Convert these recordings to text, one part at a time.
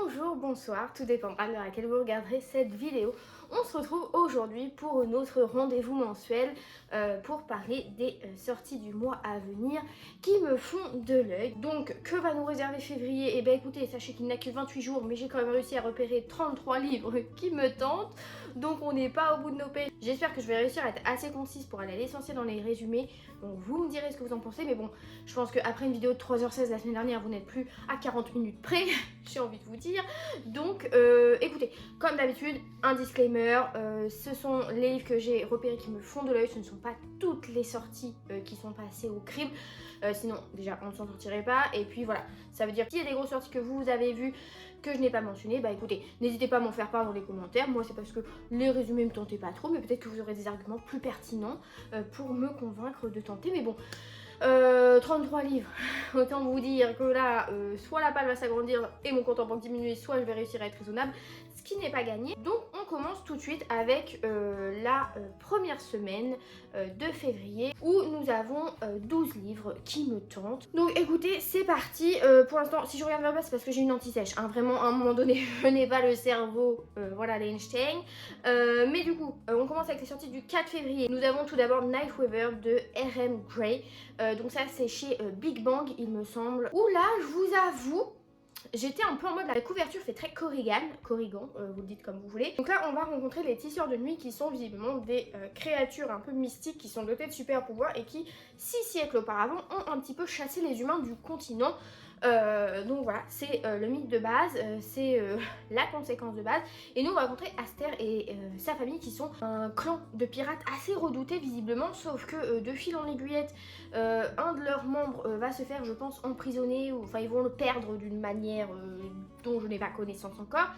Bonjour, bonsoir, tout dépendra de l'heure à laquelle vous regarderez cette vidéo. On se retrouve aujourd'hui pour notre rendez-vous mensuel pour parler des sorties du mois à venir qui me font de l'œil. Donc, que va nous réserver février? Eh bien écoutez, sachez qu'il n'a que 28 jours, mais j'ai quand même réussi à repérer 33 livres qui me tentent. Donc on n'est pas au bout de nos pays. J'espère que je vais réussir à être assez concise pour aller à l'essentiel dans les résumés. Donc vous me direz ce que vous en pensez, mais bon, je pense qu'après une vidéo de 3h16 la semaine dernière, vous n'êtes plus à 40 minutes près, j'ai envie de vous dire. Donc écoutez, comme d'habitude, un disclaimer, ce sont les livres que j'ai repérés qui me font de l'œil, ce ne sont pas toutes les sorties qui sont passées au crible, sinon déjà on ne s'en sortirait pas. Et puis voilà, ça veut dire qu'il y a des grosses sorties que vous avez vues que je n'ai pas mentionné, bah écoutez, n'hésitez pas à m'en faire part dans les commentaires. Moi c'est parce que les résumés me tentaient pas trop, mais peut-être que vous aurez des arguments plus pertinents pour me convaincre de tenter. Mais bon, 33 livres, autant vous dire que là, soit la palle va s'agrandir et mon compte en banque diminuer, soit je vais réussir à être raisonnable, ce qui n'est pas gagné. Donc on commence tout de suite avec la première semaine de février où nous avons 12 livres qui me tentent. Donc écoutez, c'est parti. Pour l'instant, si je regarde vers le bas, c'est parce que j'ai une anti-sèche, hein. Vraiment, à un moment donné, je n'ai pas le cerveau, voilà l'Einstein. Mais du coup, on commence avec les sorties du 4 février. Nous avons tout d'abord Nightweaver de R.M. Gray. Donc ça c'est chez Big Bang il me semble. Où là je vous avoue, j'étais un peu en mode, la couverture fait très Corrigan, vous le dites comme vous voulez. Donc là on va rencontrer les tisseurs de nuit qui sont visiblement des créatures un peu mystiques qui sont dotées de super pouvoirs et qui 6 siècles auparavant ont un petit peu chassé les humains du continent. Donc voilà, c'est le mythe de base, c'est la conséquence de base. Et nous on va rencontrer Aster et sa famille qui sont un clan de pirates assez redouté visiblement, sauf que de fil en aiguillette, un de leurs membres va se faire, je pense, emprisonner, ou enfin ils vont le perdre d'une manière dont je n'ai pas connaissance encore.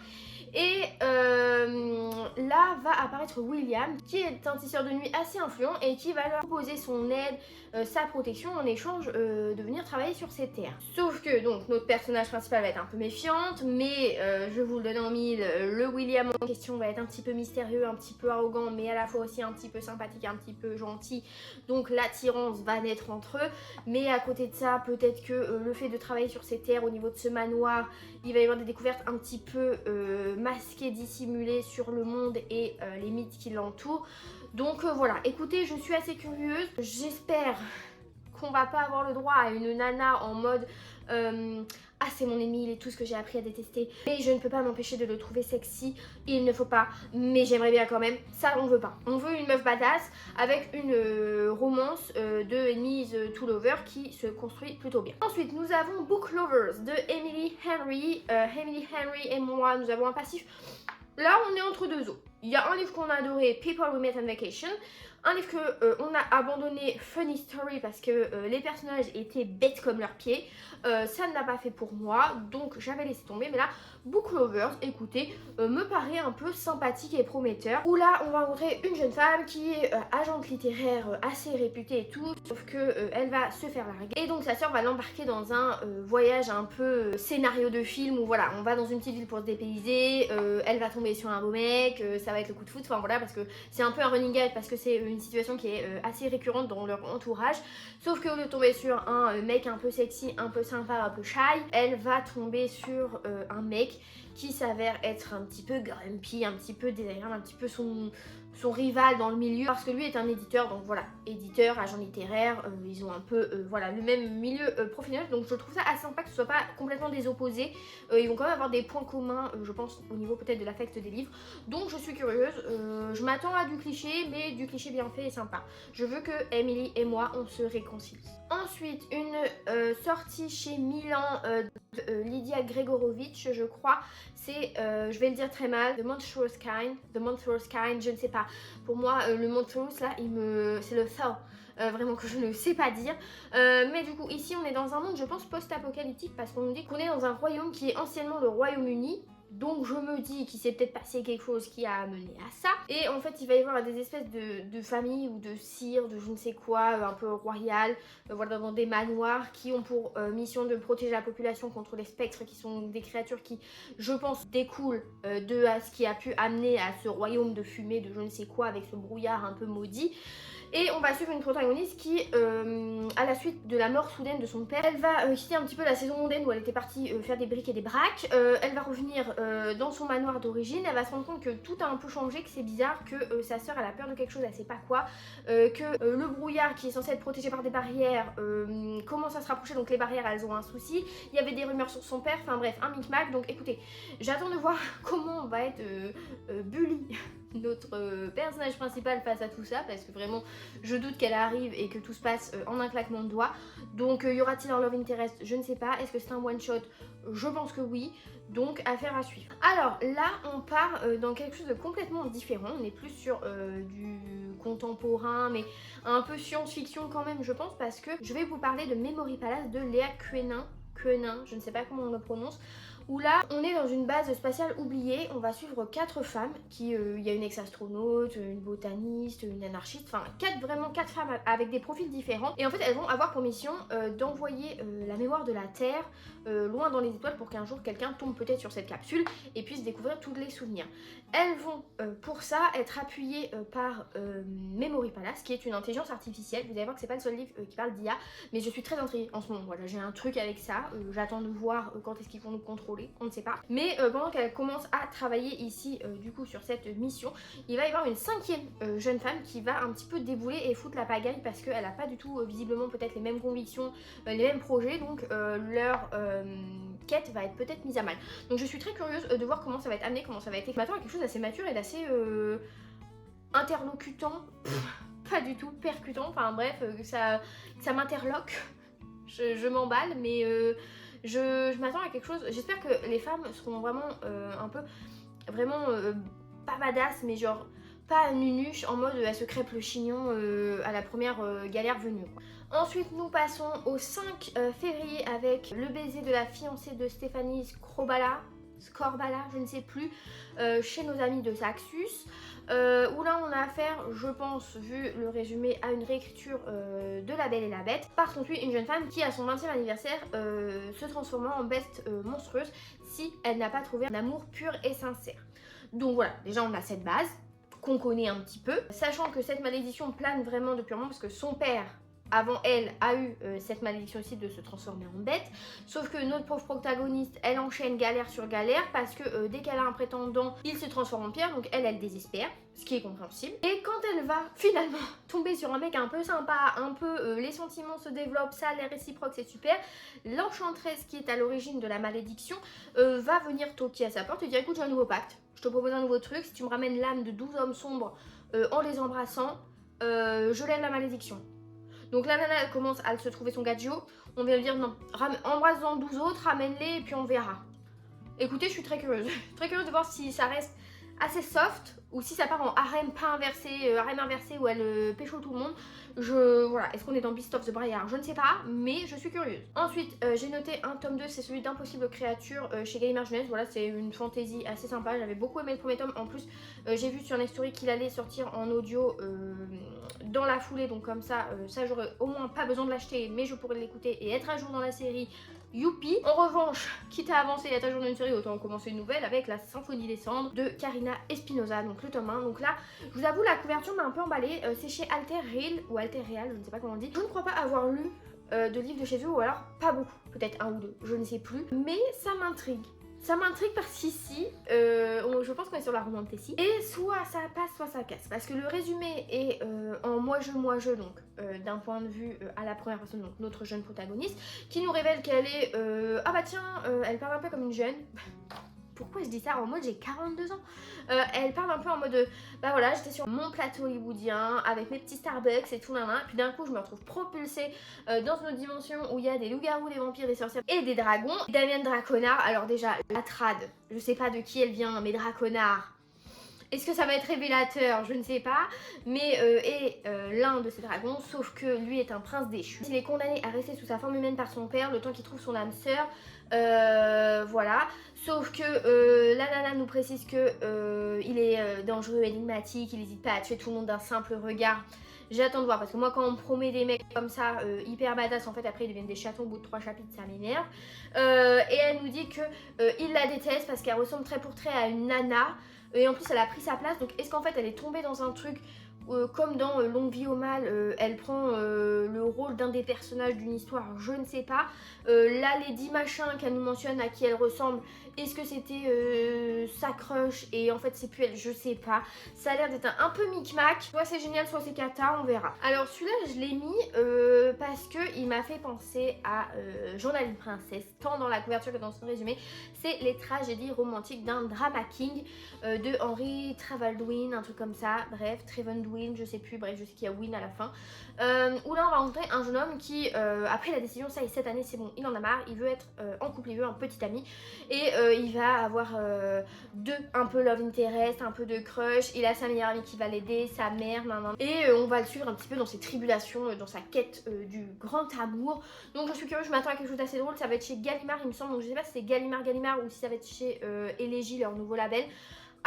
Et là va apparaître William, qui est un tisseur de nuit assez influent et qui va leur proposer son aide, sa protection en échange de venir travailler sur ses terres. Sauf que donc notre personnage principal va être un peu méfiante, mais je vous le donne en mille, le William en question va être un petit peu mystérieux, un petit peu arrogant, mais à la fois aussi un petit peu sympathique, un petit peu gentil. Donc l'attirance va naître entre eux, mais à côté de ça, peut-être que le fait de travailler sur ces terres au niveau de ce manoir, il va y avoir des découvertes un petit peu masquées, dissimulées sur le monde et les mythes qui l'entourent. Donc voilà, écoutez, je suis assez curieuse, j'espère qu'on va pas avoir le droit à une nana en mode ah c'est mon ennemi, il est tout ce que j'ai appris à détester, mais je ne peux pas m'empêcher de le trouver sexy, il ne faut pas, mais j'aimerais bien quand même. Ça on veut pas, on veut une meuf badass avec une romance de enemies to lover qui se construit plutôt bien. Ensuite nous avons Book Lovers de Emily Henry. Emily Henry et moi nous avons un passif. Là, on est entre deux eaux. Il y a un livre qu'on a adoré, People We Met on Vacation. Un livre qu'on a abandonné, Funny Story, parce que les personnages étaient bêtes comme leurs pieds. Ça ne l'a pas fait pour moi, donc j'avais laissé tomber. Mais là, Book Lovers, écoutez, me paraît un peu sympathique et prometteur. Où là, on va rencontrer une jeune femme qui est agente littéraire assez réputée et tout. Sauf que elle va se faire larguer. Et donc sa sœur va l'embarquer dans un voyage un peu scénario de film. Où voilà, on va dans une petite ville pour se dépayser. Elle va tomber sur un beau mec, ça va être le coup de foot, enfin voilà, parce que c'est un peu un running gag, parce que c'est une situation qui est assez récurrente dans leur entourage. Sauf qu'au lieu de tomber sur un mec un peu sexy, un peu sympa, un peu shy, elle va tomber sur un mec qui s'avère être un petit peu grumpy, un petit peu désagréable, un petit peu son rival dans le milieu, parce que lui est un éditeur, donc voilà, éditeur, agent littéraire, ils ont un peu voilà, le même milieu professionnel, donc je trouve ça assez sympa que ce soit pas complètement des opposés. Ils vont quand même avoir des points communs, je pense, au niveau peut-être de l'affect des livres, donc je suis curieuse. Je m'attends à du cliché, mais du cliché bien fait et sympa. Je veux que Emily et moi on se réconcilie. Ensuite, une sortie chez Milan de Lydia Gregorovitch, je crois. C'est, je vais le dire très mal, The Monstrous Kind, je ne sais pas. Pour moi, le Monstrous là, c'est le Thor. Vraiment que je ne sais pas dire. Mais du coup, ici, on est dans un monde, je pense, post-apocalyptique, parce qu'on nous dit qu'on est dans un royaume qui est anciennement le Royaume-Uni. Donc je me dis qu'il s'est peut-être passé quelque chose qui a amené à ça. Et en fait il va y avoir des espèces de familles ou de sires, de je ne sais quoi, un peu royales, voilà, dans des manoirs qui ont pour mission de protéger la population contre les spectres, qui sont des créatures qui, je pense, découlent de ce qui a pu amener à ce royaume de fumée, de je ne sais quoi, avec ce brouillard un peu maudit. Et on va suivre une protagoniste qui, à la suite de la mort soudaine de son père, elle va quitter un petit peu la saison mondaine où elle était partie faire des briques et des braques. Elle va revenir dans son manoir d'origine. Elle va se rendre compte que tout a un peu changé, que c'est bizarre, que sa soeur elle a peur de quelque chose, elle sait pas quoi, que le brouillard qui est censé être protégé par des barrières commence à se rapprocher, donc les barrières elles ont un souci. Il y avait des rumeurs sur son père, enfin bref, un micmac. Donc écoutez, j'attends de voir comment on va être bully notre personnage principal face à tout ça, parce que vraiment je doute qu'elle arrive et que tout se passe en un claquement de doigts. Donc y aura-t-il un love interest? Je ne sais pas. Est-ce que c'est un one shot? Je pense que oui. Donc affaire à suivre. Alors là on part dans quelque chose de complètement différent. On est plus sur du contemporain, mais un peu science-fiction quand même je pense, parce que je vais vous parler de Memory Palace de Léa Cuenin, je ne sais pas comment on le prononce, où là on est dans une base spatiale oubliée. On va suivre 4 femmes qui, il y a une ex-astronaute, une botaniste, une anarchiste, enfin vraiment 4 femmes avec des profils différents, et en fait elles vont avoir pour mission d'envoyer la mémoire de la Terre loin dans les étoiles pour qu'un jour quelqu'un tombe peut-être sur cette capsule et puisse découvrir tous les souvenirs. Elles vont pour ça être appuyées par Memory Palace, qui est une intelligence artificielle. Vous allez voir que c'est pas le seul livre qui parle d'IA, mais je suis très intriguée en ce moment. Voilà, j'ai un truc avec ça, j'attends de voir quand est-ce qu'ils vont nous contrôler, on ne sait pas. Mais pendant qu'elle commence à travailler ici du coup sur cette mission, il va y avoir une 5e jeune femme qui va un petit peu débouler et foutre la pagaille, parce qu'elle n'a pas du tout visiblement peut-être les mêmes convictions, les mêmes projets, donc leur quête va être peut-être mise à mal. Donc je suis très curieuse de voir comment ça va être amené, comment ça va être écrit. Je m'attends à quelque chose d'assez mature et d'assez interlocutant, pas du tout percutant, enfin bref, ça m'interloque. Je m'emballe, mais je m'attends à quelque chose. J'espère que les femmes seront vraiment un peu, vraiment pas badass, mais genre pas nunuche en mode elle se crêpe le chignon à la première galère venue, quoi. Ensuite nous passons au 5 février avec le baiser de la fiancée de Stéphanie Scorbala, je ne sais plus, chez nos amis de Saxus, où là on a affaire, je pense, vu le résumé, à une réécriture de La Belle et la Bête, par contre une jeune femme qui à son 20e anniversaire se transformera en bête monstrueuse si elle n'a pas trouvé un amour pur et sincère. Donc voilà, déjà on a cette base qu'on connaît un petit peu, sachant que cette malédiction plane vraiment depuis un moment, parce que son père avant elle a eu cette malédiction aussi de se transformer en bête, sauf que notre pauvre protagoniste elle enchaîne galère sur galère, parce que dès qu'elle a un prétendant il se transforme en pierre, donc elle désespère, ce qui est compréhensible. Et quand elle va finalement tomber sur un mec un peu sympa, un peu les sentiments se développent, ça l'air réciproque, c'est super, l'enchanteresse qui est à l'origine de la malédiction va venir toquer à sa porte et dire écoute j'ai un nouveau pacte, je te propose un nouveau truc, si tu me ramènes l'âme de 12 hommes sombres en les embrassant, je lève la malédiction. Donc la nana elle commence à se trouver son gadget, on vient lui dire non, embrasse-en 12 autres, ramène-les et puis on verra. Écoutez, je suis très curieuse, très curieuse de voir si ça reste assez soft ou si ça part en harem pas inversé, harem inversé où elle pécho tout le monde. Voilà, est-ce qu'on est dans Beast of the Briar? Je ne sais pas, mais je suis curieuse. Ensuite, j'ai noté un tome 2, c'est celui d'Impossible Créature chez Gallimard Jeunesse. Voilà, c'est une fantasy assez sympa, j'avais beaucoup aimé le premier tome. En plus, j'ai vu sur Nextory qu'il allait sortir en audio dans la foulée, donc comme ça, ça j'aurais au moins pas besoin de l'acheter, mais je pourrais l'écouter et être à jour dans la série. Youpi. En revanche, quitte à avancer et être à jour d'une série, autant commencer une nouvelle avec la Symphonie des Cendres de Karina Espinosa, donc le tome 1. Donc là, je vous avoue, la couverture m'a un peu emballée. C'est chez Alter Real ou Alter Real, je ne sais pas comment on dit. Je ne crois pas avoir lu de livres de chez eux, ou alors pas beaucoup, peut-être un ou deux, je ne sais plus. Mais ça m'intrigue. Ça m'intrigue parce qu'ici, je pense qu'on est sur la romantécie. Et soit ça passe, soit ça casse. Parce que le résumé est en moi-je, donc d'un point de vue à la première personne, donc notre jeune protagoniste, qui nous révèle qu'elle est... ah bah tiens, elle parle un peu comme une jeune. Pourquoi je dis ça en mode j'ai 42 ans? Elle parle un peu en mode bah voilà, j'étais sur mon plateau hollywoodien avec mes petits Starbucks et tout là, et puis d'un coup je me retrouve propulsée dans une autre dimension où il y a des loups-garous, des vampires, des sorcières et des dragons. Damien Draconard, alors déjà la trad, je sais pas de qui elle vient, mais Draconard, est-ce que ça va être révélateur? Je ne sais pas. Mais est l'un de ces dragons, sauf que lui est un prince déchu. Il est condamné à rester sous sa forme humaine par son père le temps qu'il trouve son âme sœur. Voilà. Sauf que la nana nous précise que il est dangereux, énigmatique, il n'hésite pas à tuer tout le monde d'un simple regard. J'attends de voir, parce que moi quand on me promet des mecs comme ça hyper badass, en fait après ils deviennent des chatons au bout de 3 chapitres, ça m'énerve. Et elle nous dit que il la déteste parce qu'elle ressemble trait pour trait à une nana. Et en plus elle a pris sa place, donc est-ce qu'en fait elle est tombée dans un truc comme dans Longue vie au mal, elle prend le rôle d'un des personnages d'une histoire, je ne sais pas. La Lady machin qu'elle nous mentionne à qui elle ressemble, est-ce que c'était sa crush et en fait c'est plus elle, je sais pas. Ça a l'air d'être un peu micmac, soit c'est génial soit c'est cata, on verra. Alors celui-là je l'ai mis parce que il m'a fait penser à Journal d'une princesse, tant dans la couverture que dans son résumé. C'est les tragédies romantiques d'un drama king de Henry Travaldwyn, un truc comme ça, bref, Travendwyn, je sais plus, bref je sais qu'il y a Win à la fin. Où là on va rencontrer un jeune homme qui a pris la décision, ça y est, cette année c'est bon, il en a marre, il veut être en couple, il veut un petit ami et il va avoir un peu love interest, un peu de crush, il a sa meilleure amie qui va l'aider, sa mère, et on va le suivre un petit peu dans ses tribulations, dans sa quête du grand amour. Donc je suis curieuse, je m'attends à quelque chose d'assez drôle, ça va être chez Gallimard il me semble, donc je sais pas si c'est Gallimard ou si ça va être chez Elegy, leur nouveau label.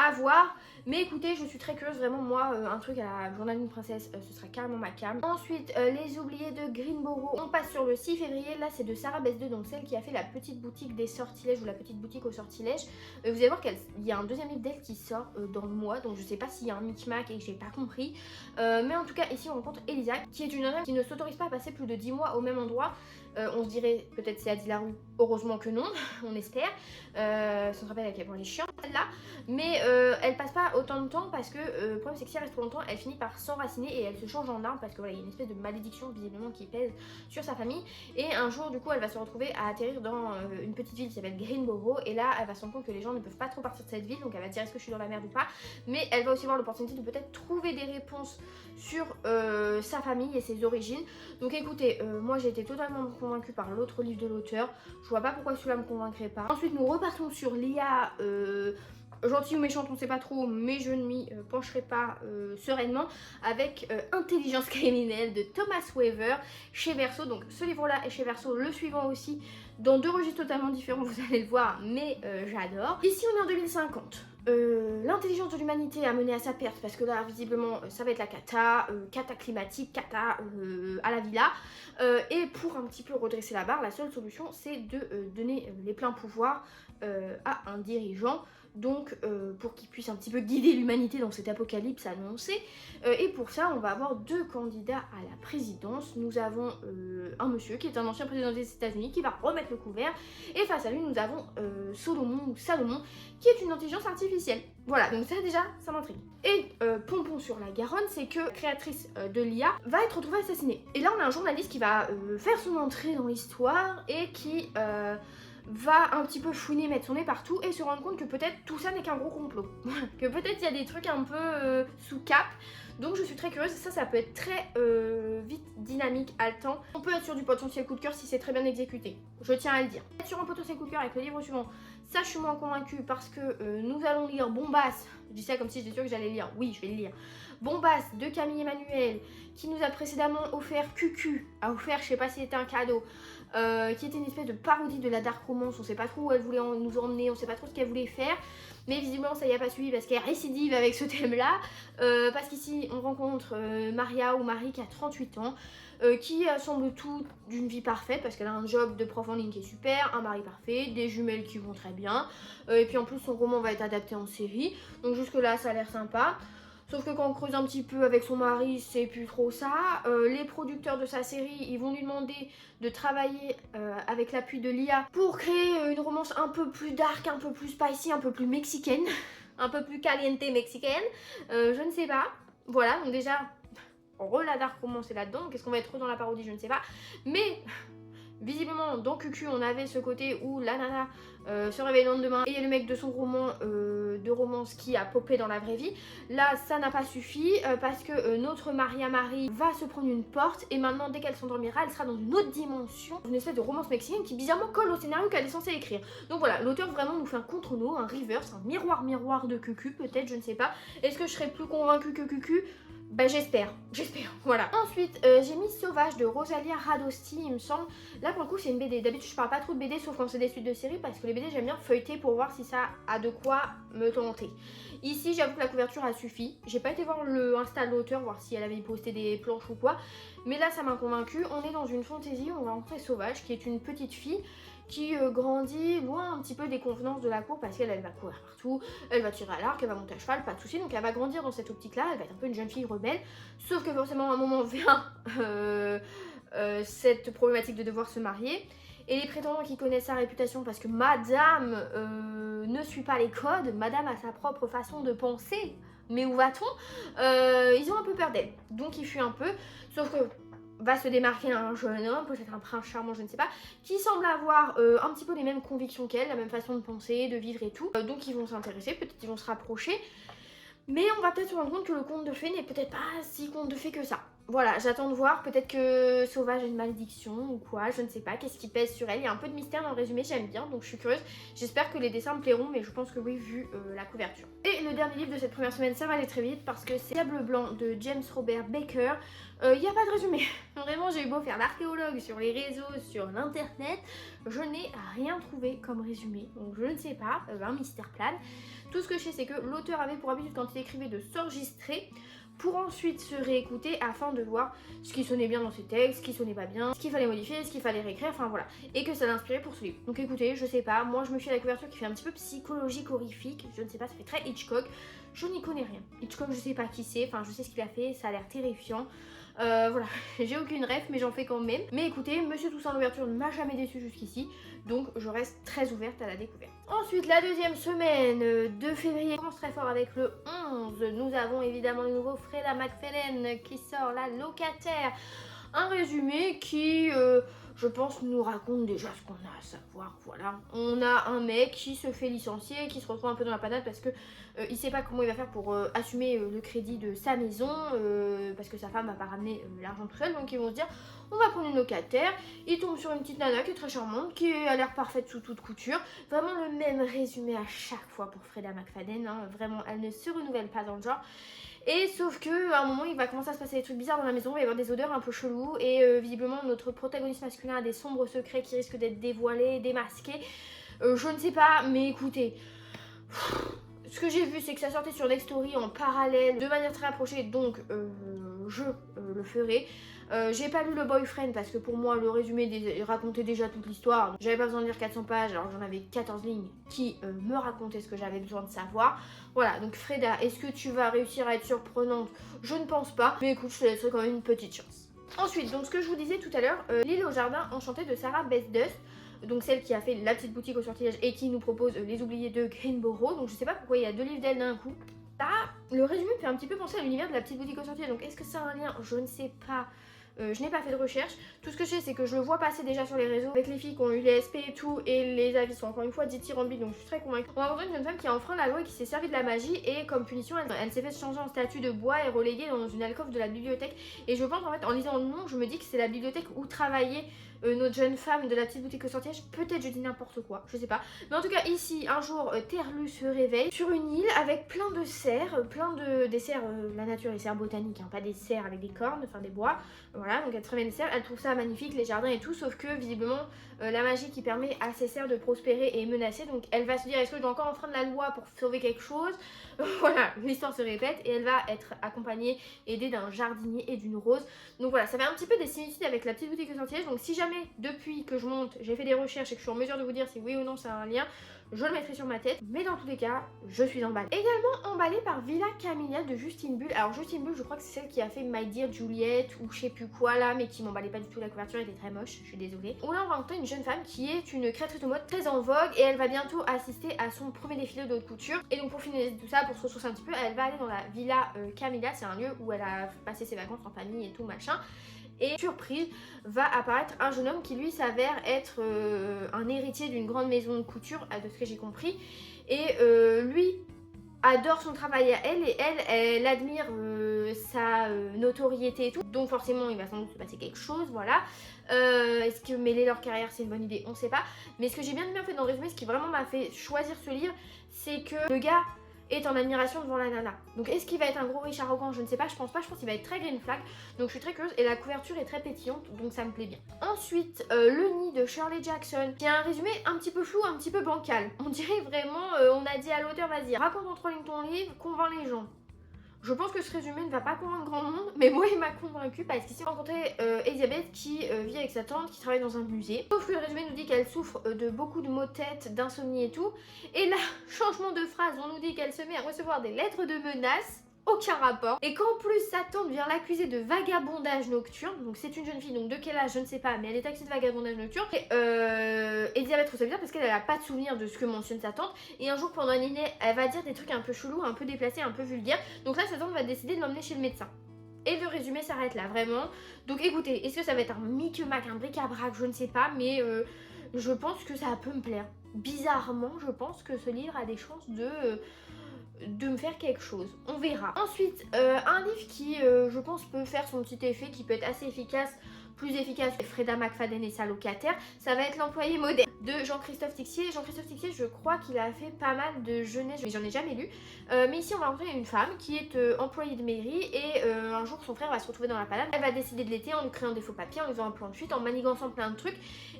À voir, mais écoutez, je suis très curieuse, vraiment moi un truc à la Journal d'une princesse, ce sera carrément ma cam. Ensuite Les oubliés de Greenborough, on passe sur le 6 février, là c'est de Sarah Bess 2, donc celle qui a fait la petite boutique des sortilèges ou la petite boutique aux sortilèges. Vous allez voir qu'il y a un deuxième livre d'elle qui sort dans le mois, donc je sais pas s'il y a un micmac et que j'ai pas compris, mais en tout cas ici on rencontre Elisa qui est une nana qui ne s'autorise pas à passer plus de 10 mois au même endroit. On se dirait peut-être c'est Adi Larue, heureusement que non, on espère. Ça se rappelle à quel point elle est chiante celle-là, mais elle passe pas autant de temps parce que le problème c'est que si elle reste trop longtemps, elle finit par s'enraciner et elle se change en arbre parce que voilà, il y a une espèce de malédiction visiblement qui pèse sur sa famille. Et un jour du coup elle va se retrouver à atterrir dans une petite ville qui s'appelle Greenborough, et là elle va se rendre compte que les gens ne peuvent pas trop partir de cette ville, donc elle va dire est-ce que je suis dans la merde ou pas, mais elle va aussi voir l'opportunité de peut-être trouver des réponses sur sa famille et ses origines. Donc écoutez, moi j'ai été totalement convaincue par l'autre livre de l'auteur, je vois pas pourquoi celui-là me convaincrait pas. Ensuite nous repartons sur Lia, gentille ou méchante on sait pas trop, mais je ne m'y pencherai pas sereinement, avec Intelligence criminelle de Thomas Weaver chez Verso. Donc ce livre là est chez Verso, le suivant aussi, dans deux registres totalement différents, vous allez le voir, mais j'adore. Ici on est en 2050. L'intelligence de l'humanité a mené à sa perte parce que là visiblement ça va être la cata climatique, cata à la villa, et pour un petit peu redresser la barre, la seule solution c'est de donner les pleins pouvoirs à un dirigeant, donc pour qu'il puisse un petit peu guider l'humanité dans cet apocalypse annoncé. Et pour ça on va avoir deux candidats à la présidence. Nous avons un monsieur qui est un ancien président des États-Unis qui va remettre le couvert, et face à lui nous avons Salomon qui est une intelligence artificielle. Voilà, donc ça déjà ça m'intrigue. Et pompon sur la Garonne, c'est que créatrice de l'IA va être retrouvée assassinée. Et là on a un journaliste qui va faire son entrée dans l'histoire et qui va un petit peu fouiner, mettre son nez partout et se rendre compte que peut-être tout ça n'est qu'un gros complot. Que peut-être il y a des trucs un peu sous cap. Donc je suis très curieuse, ça peut être très vite, dynamique, haletant. On peut être sur du potentiel coup de cœur si c'est très bien exécuté, je tiens à le dire. Être sur un potentiel coup de cœur avec le livre suivant, ça je suis moins convaincue parce que nous allons lire Bombasse. Je dis ça comme si j'étais sûre que j'allais lire, oui je vais le lire. Bombasse de Camille Emmanuel, qui nous a précédemment offert QQ, a offert, je sais pas si c'était un cadeau, qui était une espèce de parodie de la dark romance. On sait pas trop où elle voulait nous emmener, on sait pas trop ce qu'elle voulait faire, mais visiblement ça y a pas suivi parce qu'elle récidive avec ce thème là, parce qu'ici on rencontre Maria ou Marie qui a 38 ans, qui semble tout d'une vie parfaite parce qu'elle a un job de prof en ligne qui est super, un mari parfait, des jumelles qui vont très bien, et puis en plus son roman va être adapté en série, donc jusque là ça a l'air sympa. Sauf que quand on creuse un petit peu avec son mari, c'est plus trop ça. Les producteurs de sa série, ils vont lui demander de travailler avec l'appui de l'IA pour créer une romance un peu plus dark, un peu plus spicy, un peu plus mexicaine, un peu plus caliente mexicaine. Je ne sais pas. Voilà, donc déjà, la dark romance est là-dedans. Qu'est-ce qu'on va être dans la parodie, je ne sais pas. Mais visiblement, dans QQ, on avait ce côté où la nana se réveille le lendemain et il y a le mec de son roman de romance qui a popé dans la vraie vie. Là, ça n'a pas suffi parce que notre Maria Marie va se prendre une porte et maintenant, dès qu'elle s'endormira, elle sera dans une autre dimension, une espèce de romance mexicaine qui bizarrement colle au scénario qu'elle est censée écrire. Donc voilà, l'auteur vraiment nous fait un contre-no, un reverse, un miroir de QQ peut-être, je ne sais pas. Est-ce que je serais plus convaincue que QQ ? Bah j'espère, voilà. Ensuite, j'ai mis Sauvage de Rosalia Radosti, il me semble. Là pour le coup c'est une BD, d'habitude je parle pas trop de BD sauf quand c'est des suites de séries parce que les BD j'aime bien feuilleter pour voir si ça a de quoi me tenter. Ici j'avoue que la couverture a suffi, j'ai pas été voir le Insta de l'auteur, voir si elle avait posté des planches ou quoi. Mais là ça m'a convaincue. On est dans une fantaisie, on va rencontrer Sauvage qui est une petite fille qui grandit loin un petit peu des convenances de la cour parce qu'elle va courir partout, elle va tirer à l'arc, elle va monter à cheval, pas de soucis, donc elle va grandir dans cette optique là, elle va être un peu une jeune fille rebelle, sauf que forcément à un moment vient cette problématique de devoir se marier. Et les prétendants qui connaissent sa réputation parce que madame ne suit pas les codes, madame a sa propre façon de penser, mais où va-t-on, ils ont un peu peur d'elle, donc ils fuient un peu, sauf que va se démarquer un jeune homme, peut-être un prince charmant, je ne sais pas, qui semble avoir un petit peu les mêmes convictions qu'elle, la même façon de penser, de vivre et tout. Donc ils vont s'intéresser, peut-être ils vont se rapprocher. Mais on va peut-être se rendre compte que le conte de fées n'est peut-être pas si conte de fées que ça. Voilà, j'attends de voir, peut-être que Sauvage a une malédiction ou quoi, je ne sais pas, qu'est-ce qui pèse sur elle. Il y a un peu de mystère dans le résumé, j'aime bien, donc je suis curieuse. J'espère que les dessins me plairont, mais je pense que oui, vu la couverture. Et le dernier livre de cette première semaine, ça va aller très vite, parce que c'est Diable Blanc de James Robert Baker. Il n'y a pas de résumé. Vraiment, j'ai eu beau faire l'archéologue sur les réseaux, sur l'internet, je n'ai rien trouvé comme résumé, donc je ne sais pas, un mystère plane. Tout ce que je sais, c'est que l'auteur avait pour habitude, quand il écrivait, de s'enregistrer pour ensuite se réécouter afin de voir ce qui sonnait bien dans ses textes, ce qui sonnait pas bien, ce qu'il fallait modifier, ce qu'il fallait réécrire, enfin voilà. Et que ça l'inspirait pour ce livre. Donc écoutez, je sais pas, moi je me fie à la couverture qui fait un petit peu psychologique, horrifique, je ne sais pas, ça fait très Hitchcock. Je n'y connais rien. Hitchcock, je sais pas qui c'est, enfin je sais ce qu'il a fait, ça a l'air terrifiant. Voilà, j'ai aucune ref mais j'en fais quand même. Mais écoutez, Monsieur Toussaint l'ouverture ne m'a jamais déçu jusqu'ici, donc je reste très ouverte à la découverte. Ensuite, la deuxième semaine de février commence très fort avec le 11. Nous avons évidemment le nouveau Freda McFadden qui sort, La Locataire. Un résumé qui, je pense, nous raconte déjà ce qu'on a à savoir. Voilà, on a un mec qui se fait licencier, qui se retrouve un peu dans la panade parce que il sait pas comment il va faire pour assumer le crédit de sa maison, parce que sa femme va pas ramener l'argent tout seul. Donc ils vont se dire, on va prendre une locataire. Il tombe sur une petite nana qui est très charmante, qui a l'air parfaite sous toute couture. Vraiment le même résumé à chaque fois pour Freda McFadden, hein. Vraiment, elle ne se renouvelle pas dans le genre. Et sauf que à un moment il va commencer à se passer des trucs bizarres dans la maison, il va y avoir des odeurs un peu cheloues et visiblement notre protagoniste masculin a des sombres secrets qui risquent d'être dévoilés, démasqués. Je ne sais pas, mais écoutez, ce que j'ai vu c'est que ça sortait sur Nextory en parallèle de manière très rapprochée, donc je le ferai. J'ai pas lu le boyfriend parce que pour moi le résumé racontait déjà toute l'histoire. J'avais pas besoin de lire 400 pages, alors j'en avais 14 lignes qui me racontaient ce que j'avais besoin de savoir. Voilà, donc Freda, est-ce que tu vas réussir à être surprenante? Je ne pense pas, mais écoute, je te laisserai quand même une petite chance. Ensuite, donc ce que je vous disais tout à l'heure, L'île au jardin enchanté de Sarah Bestdust. Donc celle qui a fait la petite boutique au sortilège et qui nous propose Les oubliés de Greenboro. Donc je sais pas pourquoi il y a 2 livres d'elle d'un coup. Là, le résumé me fait un petit peu penser à l'univers de la petite boutique au sortilège. Donc est-ce que ça a un lien? Je ne sais pas. Je n'ai pas fait de recherche. Tout ce que je sais, c'est que je le vois passer déjà sur les réseaux avec les filles qui ont eu les SP et tout, et les avis sont encore une fois dithyrambiques, donc je suis très convaincue. On va rencontrer une jeune femme qui a enfreint la loi et qui s'est servie de la magie, et comme punition, elle s'est fait changer en statue de bois et reléguée dans une alcôve de la bibliothèque. Et je pense en fait, en lisant le nom, je me dis que c'est la bibliothèque où travaillait notre jeune femme de la petite boutique au sortilège. Peut-être je dis n'importe quoi, je sais pas. Mais en tout cas, ici, un jour, Terlu se réveille sur une île avec plein de cerfs, des cerfs, la nature, les cerfs botaniques, hein, pas des cerfs avec des cornes, enfin des bois. Voilà, donc elle se réveille des cerfs, elle trouve ça magnifique, les jardins et tout, sauf que visiblement, la magie qui permet à ces cerfs de prospérer est menacée. Donc elle va se dire, est-ce que je dois encore enfreindre la loi pour sauver quelque chose? Voilà, l'histoire se répète et elle va être accompagnée, aidée d'un jardinier et d'une rose. Donc voilà, ça fait un petit peu des similitudes avec la petite boutique au sortilège. Donc si jamais, depuis que je monte, j'ai fait des recherches et que je suis en mesure de vous dire si oui ou non ça a un lien, je le mettrai sur ma tête. Mais dans tous les cas, je suis emballée. Également emballée par Villa Camellia de Justine Bull. Alors Justine Bull, je crois que c'est celle qui a fait My Dear Juliet ou je sais plus quoi là, mais qui m'emballait pas du tout. La couverture était très moche, je suis désolée. Où là on va rencontrer une jeune femme qui est une créatrice de mode très en vogue et elle va bientôt assister à son premier défilé de haute couture. Et donc pour finaliser tout ça, pour se ressourcer un petit peu, elle va aller dans la Villa Camellia. C'est un lieu où elle a passé ses vacances en famille et tout machin. Et surprise, va apparaître un jeune homme qui lui s'avère être un héritier d'une grande maison de couture, de ce que j'ai compris. Et lui adore son travail à elle et elle admire sa notoriété et tout. Donc forcément il va sans doute se passer quelque chose, voilà. Est-ce que mêler leur carrière c'est une bonne idée? On sait pas. Mais ce que j'ai bien aimé en fait dans le résumé, ce qui vraiment m'a fait choisir ce livre, c'est que le gars est en admiration devant la nana. Donc est-ce qu'il va être un gros riche arrogant? Je ne sais pas, je pense pas, je pense qu'il va être très green flag. Donc je suis très curieuse et la couverture est très pétillante, donc ça me plaît bien. Ensuite, Le Nid de Shirley Jackson, qui a un résumé un petit peu flou, un petit peu bancal. On dirait vraiment, on a dit à l'auteur, vas-y, raconte en 3 lignes ton livre, convainc les gens. Je pense que ce résumé ne va pas convaincre grand monde, mais moi il m'a convaincu parce qu'ici on rencontrait Elisabeth qui vit avec sa tante qui travaille dans un musée. Sauf que le résumé nous dit qu'elle souffre de beaucoup de maux de tête, d'insomnie et tout. Et là, changement de phrase, on nous dit qu'elle se met à recevoir des lettres de menaces. Aucun rapport. Et qu'en plus sa tante vient l'accuser de vagabondage nocturne. Donc c'est une jeune fille, donc de quel âge je ne sais pas, mais elle est accusée de vagabondage nocturne. Et Elisabeth trouve ça bizarre parce qu'elle n'a pas de souvenir de ce que mentionne sa tante. Et un jour pendant un dîner, elle va dire des trucs un peu chelous, un peu déplacés, un peu vulgaires. Donc là sa tante va décider de l'emmener chez le médecin. Et le résumé s'arrête là, vraiment. Donc écoutez, est-ce que ça va être un micmac, un bric-à-brac, je ne sais pas, mais je pense que ça peut me plaire. Bizarrement, je pense que ce livre a des chances de me faire quelque chose. On verra. Ensuite, un livre qui, je pense, peut faire son petit effet, qui peut être assez efficace, plus efficace que Freda McFadden et sa locataire, ça va être L'employé moderne de Jean-Christophe Tixier. Jean-Christophe Tixier, je crois qu'il a fait pas mal de jeunesse, mais j'en ai jamais lu. Mais ici, on va rencontrer une femme qui est employée de mairie et un jour, son frère va se retrouver dans la panade. Elle va décider de l'été en lui créant des faux papiers, en lui faisant un plan de fuite, en manigançant plein de trucs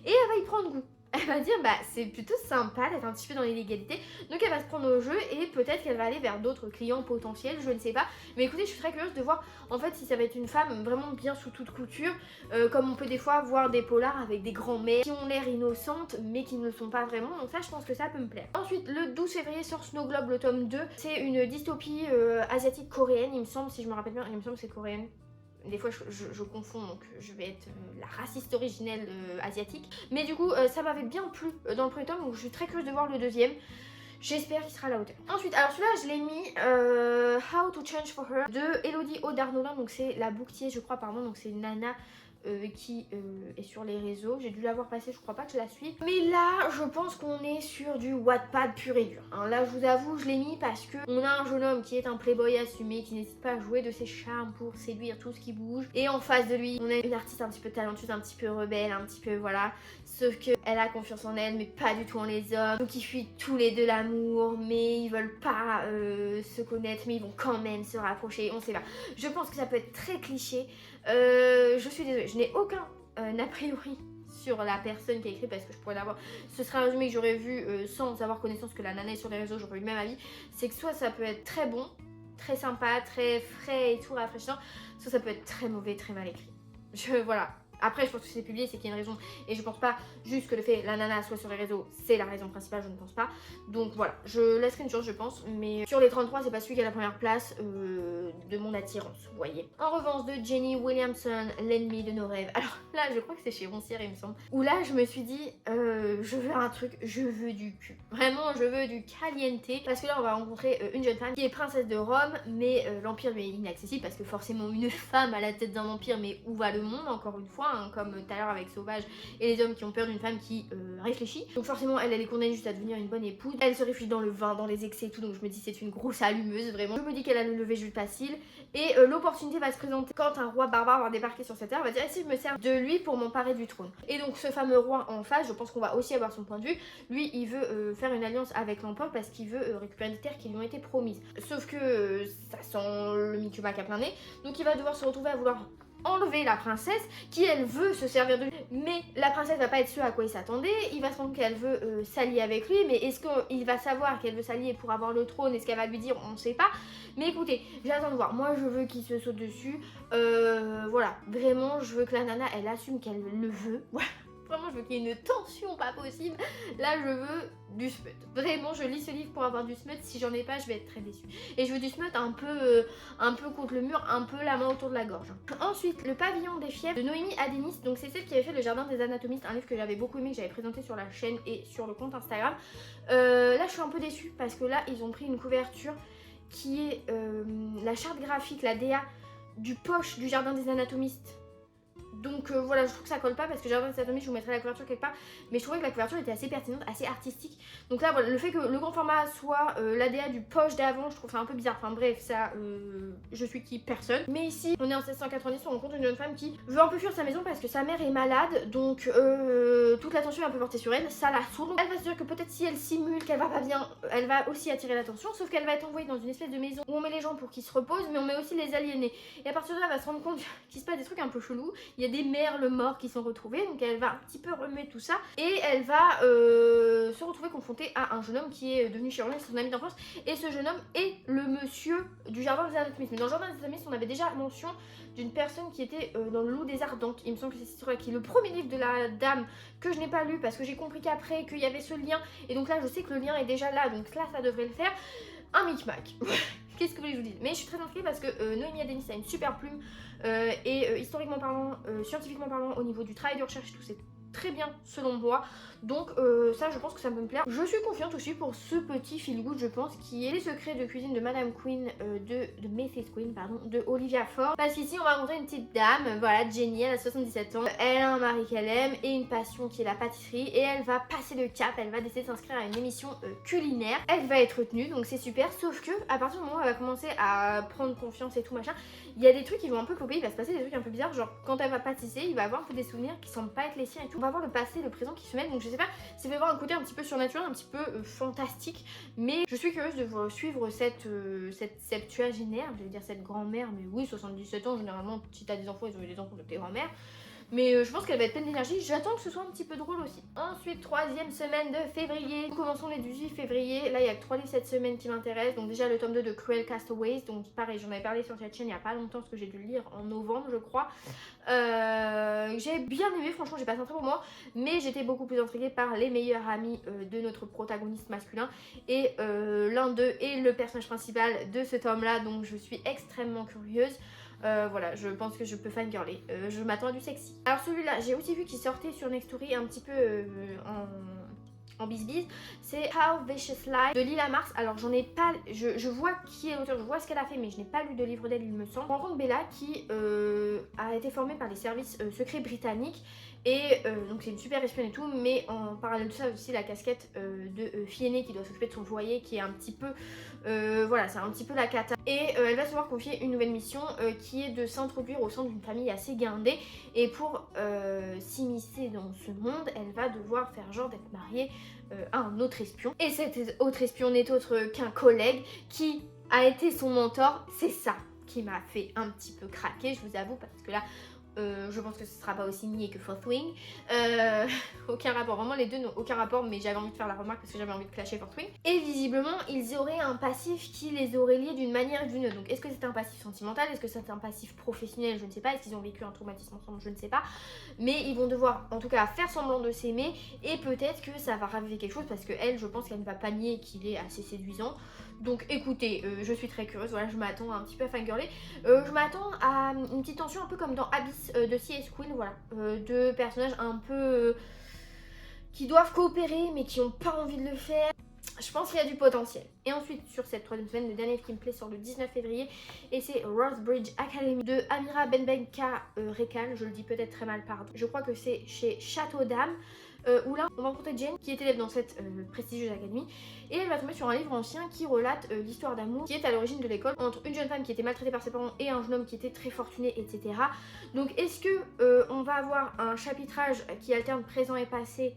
et elle va y prendre goût. Elle va dire bah c'est plutôt sympa d'être un petit peu dans l'illégalité, donc elle va se prendre au jeu et peut-être qu'elle va aller vers d'autres clients potentiels, je ne sais pas, mais écoutez je suis très curieuse de voir en fait si ça va être une femme vraiment bien sous toute couture, comme on peut des fois voir des polars avec des grands mères qui ont l'air innocentes mais qui ne le sont pas vraiment, donc ça je pense que ça peut me plaire. Ensuite le 12 février sort Snow Globe le tome 2, c'est une dystopie asiatique coréenne il me semble, si je me rappelle bien, il me semble que c'est coréenne. Des fois je confonds, donc je vais être la raciste originelle asiatique. Mais du coup ça m'avait bien plu dans le premier tome, donc je suis très curieuse de voir le deuxième. J'espère qu'il sera à la hauteur. Ensuite, alors celui-là je l'ai mis How to Change for Her de Elodie Audarnolin, donc c'est la bouquetier je crois pardon, donc c'est une nana qui est sur les réseaux. J'ai dû la voir passer, je crois pas que je la suis. Mais là, je pense qu'on est sur du Wattpad pur et dur. Hein, là, je vous avoue, je l'ai mis parce que on a un jeune homme qui est un playboy assumé, qui n'hésite pas à jouer de ses charmes pour séduire tout ce qui bouge. Et en face de lui, on a une artiste un petit peu talentueuse, un petit peu rebelle, un petit peu voilà. Sauf qu'elle a confiance en elle, mais pas du tout en les hommes. Donc ils fuient tous les deux l'amour, mais ils veulent pas se connaître, mais ils vont quand même se rapprocher. On sait pas. Je pense que ça peut être très cliché. Je suis désolée, je n'ai aucun a priori sur la personne qui a écrit parce que je pourrais l'avoir. Ce serait un résumé que j'aurais vu sans avoir connaissance que la nana est sur les réseaux, j'aurais eu le même avis. C'est que soit ça peut être très bon, très sympa, très frais et tout rafraîchissant, soit ça peut être très mauvais, très mal écrit. Voilà. Après, je pense que c'est publié, c'est qu'il y a une raison. Et je pense pas juste que le fait que la nana soit sur les réseaux, c'est la raison principale, je ne pense pas. Donc voilà, je laisserai une chance, je pense. Mais sur les 33, c'est pas celui qui a la première place de mon attirance, vous voyez. En revanche, de Jenny Williamson, L'ennemi de nos rêves. Alors là, je crois que c'est chez Roncière, il me semble. Où là, je me suis dit, je veux un truc, je veux du cul. Vraiment, je veux du caliente. Parce que là, on va rencontrer une jeune femme qui est princesse de Rome, mais l'empire lui est inaccessible parce que forcément, une femme à la tête d'un empire, mais où va le monde, encore une fois hein, comme tout à l'heure avec Sauvage et les hommes qui ont peur d'une femme qui réfléchit. Donc forcément elle est condamnée juste à devenir une bonne épouse. Elle se réfugie dans le vin, dans les excès et tout, donc je me dis c'est une grosse allumeuse vraiment. Je me dis qu'elle a le lever juste facile et l'opportunité va se présenter quand un roi barbare va débarquer sur cette terre, va dire si je me sers de lui pour m'emparer du trône. Et donc ce fameux roi en face, je pense qu'on va aussi avoir son point de vue. Lui il veut faire une alliance avec l'empereur parce qu'il veut récupérer des terres qui lui ont été promises. Sauf que ça sent le micmac à plein nez, donc il va devoir se retrouver à vouloir enlever la princesse qui elle veut se servir de lui, mais la princesse va pas être ce à quoi il s'attendait. Il va se rendre qu'elle veut s'allier avec lui, mais est-ce qu'il va savoir qu'elle veut s'allier pour avoir le trône? Est-ce qu'elle va lui dire? On ne sait pas, mais écoutez, j'attends de voir. Moi je veux qu'il se saute dessus, voilà, vraiment je veux que la nana elle assume qu'elle le veut. Vraiment, je veux qu'il y ait une tension pas possible. Là, je veux du smut. Vraiment, je lis ce livre pour avoir du smut. Si j'en ai pas, je vais être très déçue. Et je veux du smut un peu contre le mur, un peu la main autour de la gorge. Ensuite, Le pavillon des fièvres de Noémie Adenis. Donc, c'est celle qui avait fait Le jardin des anatomistes, un livre que j'avais beaucoup aimé, que j'avais présenté sur la chaîne et sur le compte Instagram. Là, je suis un peu déçue parce que là, ils ont pris une couverture qui est la charte graphique, la DA du poche du jardin des anatomistes. Donc voilà, je trouve que ça colle pas parce que Jardin des Anatomistes, je vous mettrai la couverture quelque part, mais je trouvais que la couverture était assez pertinente, assez artistique. Donc là voilà, le fait que le grand format soit l'ADA du poche d'avant, je trouve ça un peu bizarre. Enfin bref, ça, je suis qui? Personne. Mais ici, on est en 1690, on rencontre une jeune femme qui veut un peu fuir sa maison parce que sa mère est malade, donc toute l'attention est un peu portée sur elle, ça la saoule. Elle va se dire que peut-être si elle simule qu'elle va pas bien, elle va aussi attirer l'attention, sauf qu'elle va être envoyée dans une espèce de maison où on met les gens pour qu'ils se reposent, mais on met aussi les aliénés. Et à partir de là, elle va se rendre compte qu'il se passe des trucs un peu chelous. Il y a a des merles morts qui sont retrouvés, donc elle va un petit peu remuer tout ça et elle va se retrouver confrontée à un jeune homme qui est devenu chirurgien, c'est son ami d'enfance, et ce jeune homme est le monsieur du jardin des Anatomie. Mais dans le jardin des Anatomie, on avait déjà mention d'une personne qui était dans le loup des Ardentes. Il me semble que c'est cette histoire qui est le premier livre de la dame que je n'ai pas lu parce que j'ai compris qu'après qu'il y avait ce lien, et donc là je sais que le lien est déjà là, donc là ça devrait le faire. Un micmac. Qu'est-ce que vous voulez que je vous dise? Mais je suis très intriguée parce que Noémie Adenis a une super plume et historiquement parlant, scientifiquement parlant, au niveau du travail de recherche et tout, c'est très bien selon moi. Donc ça je pense que ça peut me plaire. Je suis confiante aussi pour ce petit feel good, je pense, qui est Les secrets de cuisine de Madame Queen, de Mrs Queen, pardon, de Olivia Ford. Parce qu'ici on va rencontrer une petite dame, voilà, Jenny, elle a 77 ans, elle a un mari qu'elle aime et une passion qui est la pâtisserie, et elle va passer le cap, elle va décider de s'inscrire à une émission culinaire. Elle va être retenue, donc c'est super, sauf que à partir du moment où elle va commencer à prendre confiance et tout machin, il y a des trucs qui vont un peu cloper, il va se passer des trucs un peu bizarres, genre quand elle va pâtisser, il va avoir un peu des souvenirs qui semblent pas être les siens et tout. On va voir le passé, le présent qui se mêlent, donc je sais pas si vous allez voir un côté un petit peu surnaturel, un petit peu fantastique, mais je suis curieuse de suivre cette septuagénaire, je vais dire cette grand-mère, mais oui, 77 ans, généralement, si t'as des enfants, ils ont eu des enfants de tes grand-mères. Mais je pense qu'elle va être pleine d'énergie. J'attends que ce soit un petit peu drôle aussi. Ensuite, troisième semaine de février. Nous commençons les 18 février. Là, il y a que 3 livres cette semaine qui m'intéressent. Donc déjà le tome 2 de Cruel Castaways. Donc pareil, j'en avais parlé sur cette chaîne il n'y a pas longtemps parce que j'ai dû le lire en novembre, je crois. J'ai bien aimé, franchement, j'ai passé un très bon moment. Mais j'étais beaucoup plus intriguée par les meilleurs amis de notre protagoniste masculin. Et l'un d'eux est le personnage principal de ce tome-là. Donc je suis extrêmement curieuse. Voilà, je pense que je peux fangirler. Je m'attends à du sexy. Alors celui-là, j'ai aussi vu qu'il sortait sur Nextory un petit peu en bisbise. C'est How Vicious Life de Lila Mars. Alors j'en ai pas, je vois qui est l'auteur, je vois ce qu'elle a fait, mais je n'ai pas lu de livre d'elle, il me semble. On rencontre Bella qui a été formée par les services secrets britanniques. Et donc c'est une super espionne et tout, mais en parallèle de ça aussi la casquette de fille aînée qui doit s'occuper de son foyer, qui est un petit peu, voilà, c'est un petit peu la cata. Et elle va se voir confier une nouvelle mission qui est de s'introduire au sein d'une famille assez guindée. Et pour s'immiscer dans ce monde, elle va devoir faire genre d'être mariée à un autre espion. Et cet autre espion n'est autre qu'un collègue qui a été son mentor. C'est ça qui m'a fait un petit peu craquer, je vous avoue, parce que là, je pense que ce sera pas aussi niais que Fourth Wing. Aucun rapport, vraiment les deux n'ont aucun rapport, mais j'avais envie de faire la remarque parce que j'avais envie de clasher Fourth Wing. Et visiblement, ils auraient un passif qui les aurait liés d'une manière ou d'une autre. Donc est-ce que c'est un passif sentimental? Est-ce que c'est un passif professionnel? Je ne sais pas. Est-ce qu'ils ont vécu un traumatisme ensemble? Je ne sais pas. Mais ils vont devoir en tout cas faire semblant de s'aimer, et peut-être que ça va raviver quelque chose parce que elle, je pense qu'elle ne va pas nier qu'il est assez séduisant. Donc écoutez, je suis très curieuse, voilà, je m'attends un petit peu à fangirler. Je m'attends à une petite tension un peu comme dans Abyss de C.S. Queen, voilà. Deux personnages un peu qui doivent coopérer mais qui n'ont pas envie de le faire. Je pense qu'il y a du potentiel. Et ensuite, sur cette troisième semaine, le dernier livre qui me plaît sort le 19 février. Et c'est Rosebridge Academy de Amira Benbenka Rekal. Je le dis peut-être très mal, pardon. Je crois que c'est chez Château d'Âme. Où là, on va rencontrer Jane, qui est élève dans cette prestigieuse académie. Et elle va tomber sur un livre ancien qui relate l'histoire d'amour qui est à l'origine de l'école entre une jeune femme qui était maltraitée par ses parents et un jeune homme qui était très fortuné, etc. Donc est-ce que on va avoir un chapitrage qui alterne présent et passé?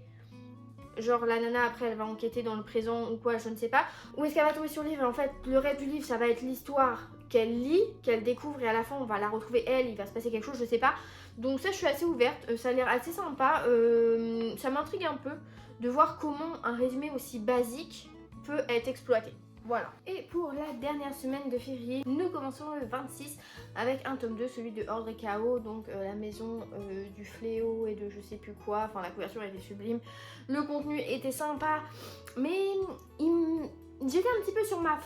Genre la nana après elle va enquêter dans le présent ou quoi, je ne sais pas. Ou est-ce qu'elle va tomber sur le livre et en fait le reste du livre ça va être l'histoire qu'elle lit, qu'elle découvre, et à la fin on va la retrouver elle, il va se passer quelque chose, je sais pas. Donc ça je suis assez ouverte, ça a l'air assez sympa, ça m'intrigue un peu de voir comment un résumé aussi basique peut être exploité. Voilà. Et pour la dernière semaine de février, nous commençons le 26 avec un tome 2, celui de Ordre et Chaos, donc la maison du fléau et de je sais plus quoi, enfin la couverture était sublime, le contenu était sympa, mais j'étais un petit peu sur la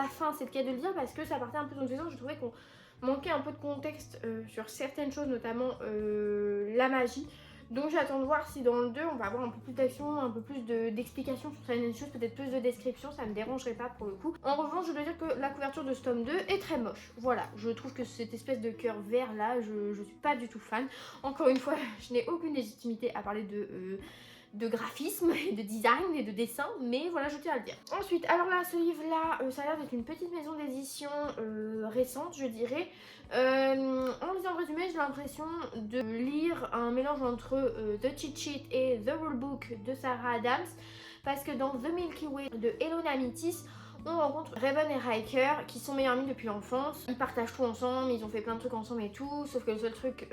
fin, c'est le cas de le dire, parce que ça partait un peu dans le sens, je trouvais qu'on manquait un peu de contexte sur certaines choses, notamment la magie. Donc j'attends de voir si dans le 2 on va avoir un peu plus d'action, un peu plus d'explications sur certaines choses, peut-être plus de description, ça me dérangerait pas pour le coup. En revanche je dois dire que la couverture de ce tome 2 est très moche. Voilà, je trouve que cette espèce de cœur vert là, je suis pas du tout fan. Encore une fois, je n'ai aucune légitimité à parler de graphisme et de design et de dessin, mais voilà, je tiens à le dire. Ensuite, alors là, ce livre-là, ça a l'air d'être une petite maison d'édition récente, je dirais. En lisant le résumé, j'ai l'impression de lire un mélange entre The Cheat Sheet et The Rulebook de Sarah Adams, parce que dans The Milky Way de Elona Mitis, on rencontre Raven et Riker qui sont meilleurs amis depuis l'enfance. Ils partagent tout ensemble, ils ont fait plein de trucs ensemble et tout, sauf que le seul truc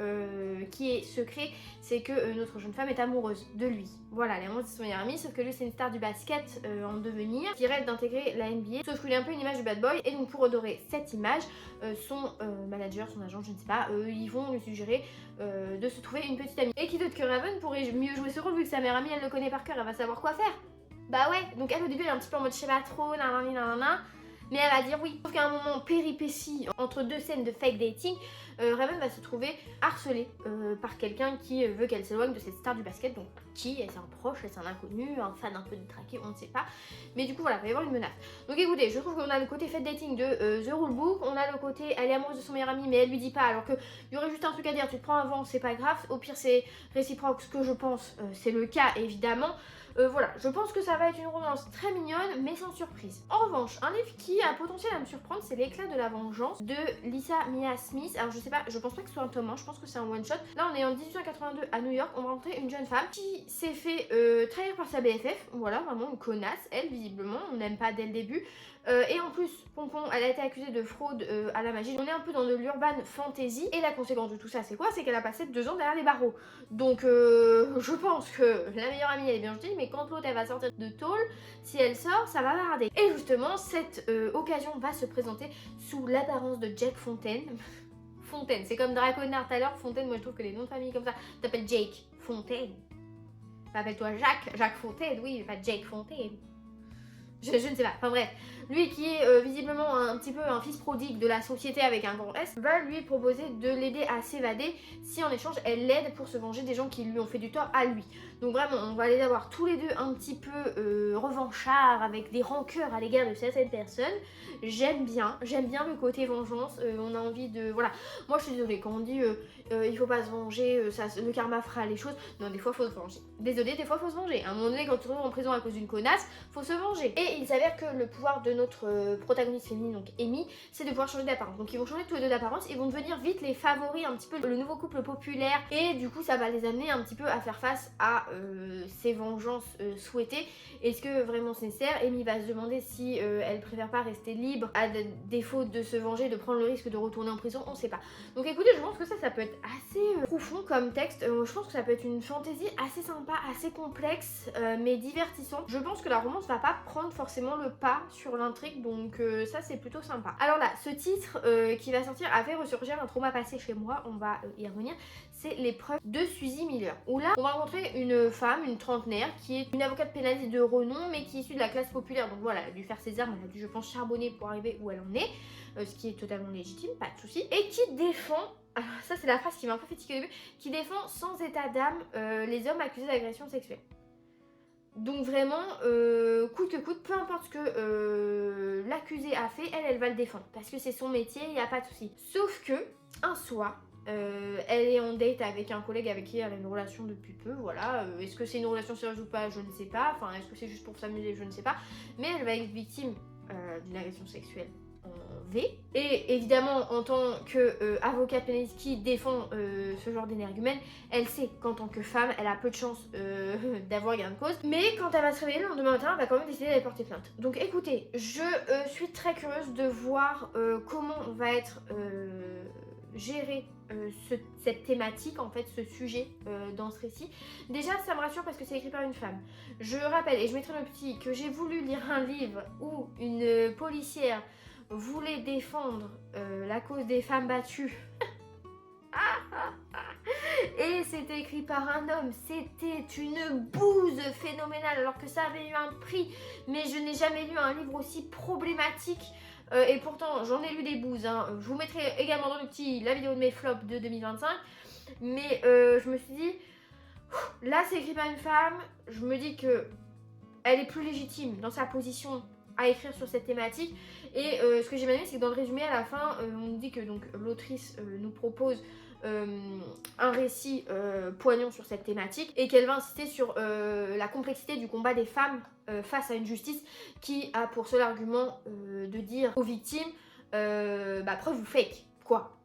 qui est secret, c'est que notre jeune femme est amoureuse de lui. Voilà, les amoureuse de son meilleur ami, sauf que lui c'est une star du basket en devenir qui rêve d'intégrer la NBA, sauf qu'il est un peu une image du bad boy, et donc pour redorer cette image, son manager, son agent, je ne sais pas, ils vont lui suggérer de se trouver une petite amie. Et qui d'autre que Raven pourrait mieux jouer ce rôle vu que sa meilleure amie elle le connaît par cœur, elle va savoir quoi faire. Bah ouais, donc elle au début elle est un petit peu en mode je sais pas trop, nanana, mais elle va dire oui. Sauf qu'à un moment péripétie, entre deux scènes de fake dating, Raven va se trouver harcelée par quelqu'un qui veut qu'elle s'éloigne de cette star du basket. Donc qui? Est-ce un proche? Est-ce un inconnu? Un fan un peu détraqué? On ne sait pas. Mais du coup voilà, il va y avoir une menace. Donc écoutez, je trouve qu'on a le côté fake dating de The Rulebook, on a le côté elle est amoureuse de son meilleur ami mais elle lui dit pas, alors qu'il y aurait juste un truc à dire, tu te prends un vent, c'est pas grave, au pire c'est réciproque, ce que je pense, c'est le cas évidemment. Voilà, je pense que ça va être une romance très mignonne mais sans surprise. En revanche, un livre qui a potentiel à me surprendre, c'est L'éclat de la vengeance de Lisa Mia Smith. Alors je sais pas, je pense pas que ce soit un tome 1, je pense que c'est un one shot. Là on est en 1882 à New York, on va rencontrer une jeune femme qui s'est fait trahir par sa BFF. Voilà, vraiment une connasse, elle visiblement, on n'aime pas dès le début. Et en plus, Pompon, elle a été accusée de fraude à la magie. On est un peu dans de l'urban fantasy. Et la conséquence de tout ça, c'est quoi? C'est qu'elle a passé 2 ans derrière les barreaux. Donc je pense que la meilleure amie, elle est bien gentille, mais quand l'autre, elle va sortir de tôle, si elle sort, ça va barder. Et justement, cette occasion va se présenter sous l'apparence de Jack Fontaine. Fontaine, c'est comme Draconard tout à l'heure. Fontaine, moi je trouve que les noms de famille comme ça, t'appelles Jake Fontaine. Appelle-toi Jacques Fontaine, oui, pas Jake Fontaine. Je ne sais pas, enfin bref, lui qui est visiblement un petit peu un fils prodigue de la société avec un grand S, va lui proposer de l'aider à s'évader si en échange elle l'aide pour se venger des gens qui lui ont fait du tort à lui. Donc vraiment, on va les avoir tous les deux un petit peu revanchards, avec des rancœurs à l'égard de certaines personnes. J'aime bien le côté vengeance, on a envie de... Voilà, moi je suis désolée, quand on dit il faut pas se venger, ça, le karma fera les choses, non, des fois faut se venger. Désolée, des fois faut se venger. À un moment donné, quand tu te retrouves en prison à cause d'une connasse, faut se venger. Et il s'avère que le pouvoir de notre protagoniste féminine, donc Amy, c'est de pouvoir changer d'apparence. Donc ils vont changer tous les deux d'apparence, ils vont devenir vite les favoris, un petit peu le nouveau couple populaire, et du coup ça va les amener un petit peu à faire face à ces vengeances souhaitées. Est-ce que vraiment c'est nécessaire? Amy va se demander si elle préfère pas rester libre à défaut de se venger, de prendre le risque de retourner en prison, on sait pas. Donc écoutez, je pense que ça peut être assez profond comme texte. Je pense que ça peut être une fantaisie assez sympa, assez complexe, mais divertissante. Je pense que la romance va pas prendre forcément le pas sur l'intrigue, donc ça c'est plutôt sympa. Alors là, ce titre qui va sortir a fait ressurgir un trauma passé chez moi, on va y revenir. C'est L'épreuve de Suzy Miller, où là on va rencontrer une femme, une trentenaire, qui est une avocate pénaliste de renom, mais qui est issue de la classe populaire. Donc voilà, elle a dû faire ses armes, elle a dû, je pense, charbonner pour arriver où elle en est, ce qui est totalement légitime, pas de souci. Et qui défend, alors ça c'est la phrase qui m'a un peu fatiguée au début, qui défend sans état d'âme les hommes accusés d'agression sexuelle. Donc vraiment, coûte que coûte, peu importe ce que l'accusé a fait, elle va le défendre. Parce que c'est son métier, il n'y a pas de souci. Sauf que, un soir, elle est en date avec un collègue avec qui elle a une relation depuis peu, voilà. Est-ce que c'est une relation sérieuse ou pas? Je ne sais pas. Enfin, est-ce que c'est juste pour s'amuser? Je ne sais pas. Mais elle va être victime d'une agression sexuelle en V. Et évidemment, en tant qu'avocate pénaliste qui défend ce genre d'énergumène, elle sait qu'en tant que femme, elle a peu de chances d'avoir gain de cause. Mais quand elle va se réveiller le lendemain matin, elle va quand même décider d'aller porter plainte. Donc écoutez, je suis très curieuse de voir comment va être gérer cette thématique, en fait, ce sujet dans ce récit. Déjà, ça me rassure parce que c'est écrit par une femme. Je rappelle, et je mettrai le petit, que j'ai voulu lire un livre où une policière voulait défendre la cause des femmes battues. Et c'était écrit par un homme. C'était une bouse phénoménale, alors que ça avait eu un prix. Mais je n'ai jamais lu un livre aussi problématique. Et pourtant, j'en ai lu des bouses. Hein. Je vous mettrai également dans le petit la vidéo de mes flops de 2025. Mais je me suis dit, là c'est écrit par une femme. Je me dis que elle est plus légitime dans sa position à écrire sur cette thématique. Et ce que j'ai bien aimé, c'est que dans le résumé à la fin, on nous dit que l'autrice nous propose un récit poignant sur cette thématique et qu'elle va insister sur la complexité du combat des femmes face à une justice qui a pour seul argument de dire aux victimes preuve ou fake, quoi,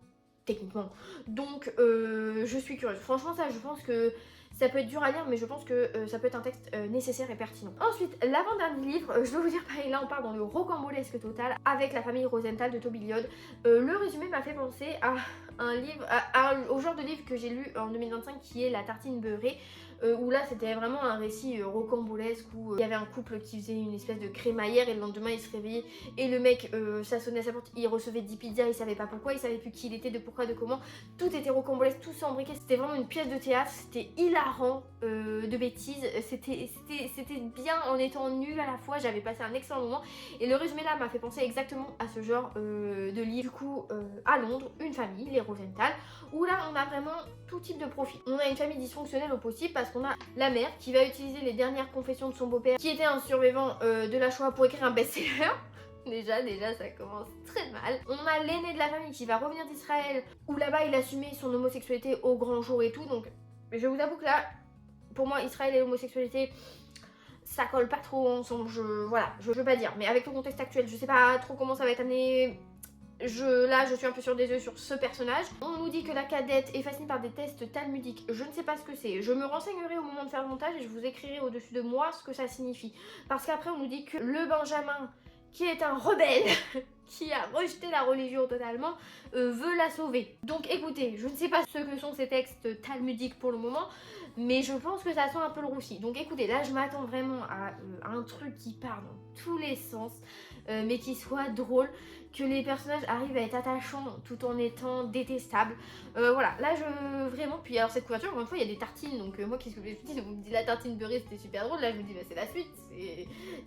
techniquement. Donc je suis curieuse. Franchement, ça, je pense que Ça peut être dur à lire, mais je pense que ça peut être un texte nécessaire et pertinent. Ensuite, l'avant-dernier livre, je dois vous dire pareil, là on part dans le rocambolesque total avec la famille Rosenthal de Toby Lloyd. Le résumé m'a fait penser à un livre, au genre de livre que j'ai lu en 2025 qui est La tartine beurrée. Où là c'était vraiment un récit rocambolesque où il y avait un couple qui faisait une espèce de crémaillère et le lendemain il se réveillait et le mec ça sonnait à sa porte, il recevait 10 pizzas, il savait pas pourquoi, il savait plus qui il était, de pourquoi, de comment, tout était rocambolesque, tout s'embriquait, c'était vraiment une pièce de théâtre, c'était hilarant de bêtises, c'était bien en étant nul à la fois, j'avais passé un excellent moment et le résumé là m'a fait penser exactement à ce genre de livre. Du coup à Londres, une famille, les Rosenthal, où là on a vraiment tout type de profil. On a une famille dysfonctionnelle au possible parce qu'on a la mère qui va utiliser les dernières confessions de son beau-père qui était un survivant de la Shoah pour écrire un best-seller. Déjà ça commence très mal. On a l'aîné de la famille qui va revenir d'Israël où là-bas il assumait son homosexualité au grand jour et tout. Donc je vous avoue que là, pour moi Israël et l'homosexualité ça colle pas trop ensemble, je veux pas dire. Mais avec le contexte actuel, je sais pas trop comment ça va être amené. Là, je suis un peu sur des œufs sur ce personnage. On nous dit que la cadette est fascinée par des tests talmudiques. Je ne sais pas ce que c'est. Je me renseignerai au moment de faire le montage et je vous écrirai au-dessus de moi ce que ça signifie. Parce qu'après, on nous dit que le Benjamin, qui est un rebelle, qui a rejeté la religion totalement, veut la sauver. Donc écoutez, je ne sais pas ce que sont ces textes talmudiques pour le moment, mais je pense que ça sent un peu le roussi. Donc écoutez, là je m'attends vraiment à un truc qui part dans tous les sens, mais qui soit drôle, que les personnages arrivent à être attachants tout en étant détestables. Voilà, là vraiment, puis alors cette couverture, encore une fois, il y a des tartines, donc moi qu'est-ce que je me dis, vous me dites la tartine beurrée c'était super drôle, là je me dis bah c'est la suite,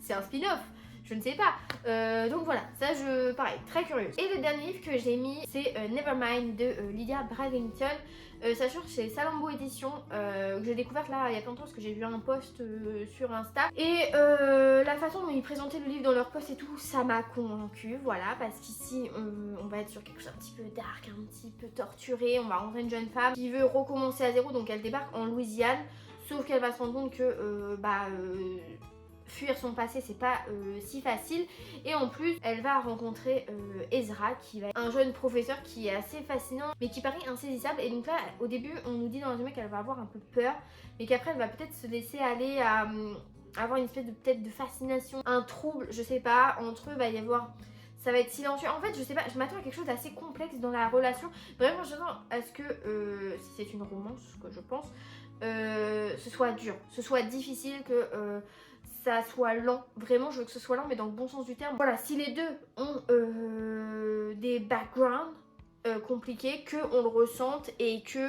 c'est un spin-off. Je ne sais pas. Donc voilà, ça pareil, très curieuse. Et le dernier livre que j'ai mis, c'est Nevermind de Lydia Bradington. Ça sort chez Salambo Édition, que j'ai découverte là il y a pas longtemps parce que j'ai vu un post sur Insta. Et la façon dont ils présentaient le livre dans leur post et tout, ça m'a convaincue, voilà, parce qu'ici on va être sur quelque chose un petit peu dark, un petit peu torturé. On va rencontrer une jeune femme qui veut recommencer à zéro, donc elle débarque en Louisiane, sauf qu'elle va se rendre compte que fuir son passé c'est pas si facile, et en plus elle va rencontrer Ezra qui va être un jeune professeur qui est assez fascinant mais qui paraît insaisissable. Et donc là au début on nous dit dans le résumé qu'elle va avoir un peu peur mais qu'après elle va peut-être se laisser aller à avoir une espèce de peut-être de fascination, un trouble, je sais pas, entre eux va y avoir, ça va être silencieux. En fait, je sais pas, je m'attends à quelque chose d'assez complexe dans la relation. Vraiment, je m'attends à ce que, si c'est une romance, ce que je pense, ce soit dur, ce soit difficile, que ça soit lent. Vraiment, je veux que ce soit lent, mais dans le bon sens du terme. Voilà, si les deux ont des backgrounds compliqués, qu'on le ressente et que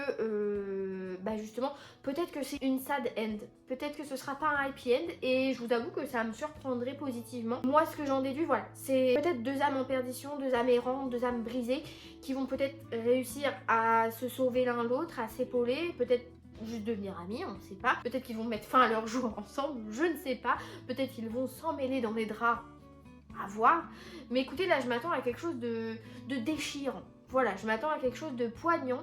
justement peut-être que c'est une sad end, peut-être que ce sera pas un happy end, et je vous avoue que ça me surprendrait positivement. Moi ce que j'en déduis, voilà, c'est peut-être deux âmes en perdition, deux âmes errantes, deux âmes brisées qui vont peut-être réussir à se sauver l'un l'autre, à s'épauler, peut-être juste devenir amis, on ne sait pas, peut-être qu'ils vont mettre fin à leur jour ensemble, je ne sais pas, peut-être qu'ils vont s'emmêler dans les draps, à voir. Mais écoutez, là je m'attends à quelque chose de déchirant. Voilà, je m'attends à quelque chose de poignant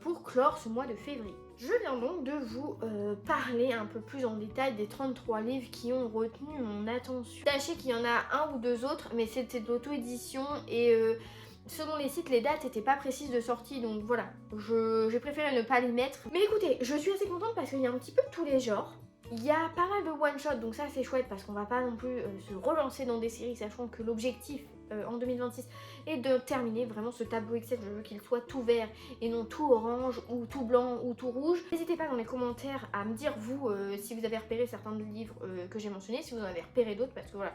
pour clore ce mois de février. Je viens donc de vous parler un peu plus en détail des 33 livres qui ont retenu mon attention. Sachez qu'il y en a un ou deux autres, mais c'était de l'auto-édition et selon les sites, les dates n'étaient pas précises de sortie, donc voilà, j'ai préféré ne pas les mettre. Mais écoutez, je suis assez contente parce qu'il y a un petit peu de tous les genres. Il y a pas mal de one-shot, donc ça c'est chouette parce qu'on va pas non plus se relancer dans des séries, sachant que l'objectif en 2026 est de terminer vraiment ce tableau Excel. Je veux qu'il soit tout vert et non tout orange ou tout blanc ou tout rouge. N'hésitez pas dans les commentaires à me dire vous si vous avez repéré certains des livres que j'ai mentionnés, si vous en avez repéré d'autres, parce que voilà,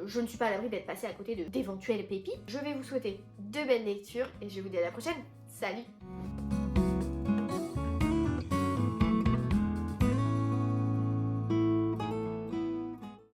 je ne suis pas à l'abri d'être passée à côté d'éventuelles pépites. Je vais vous souhaiter de belles lectures et je vous dis à la prochaine. Salut!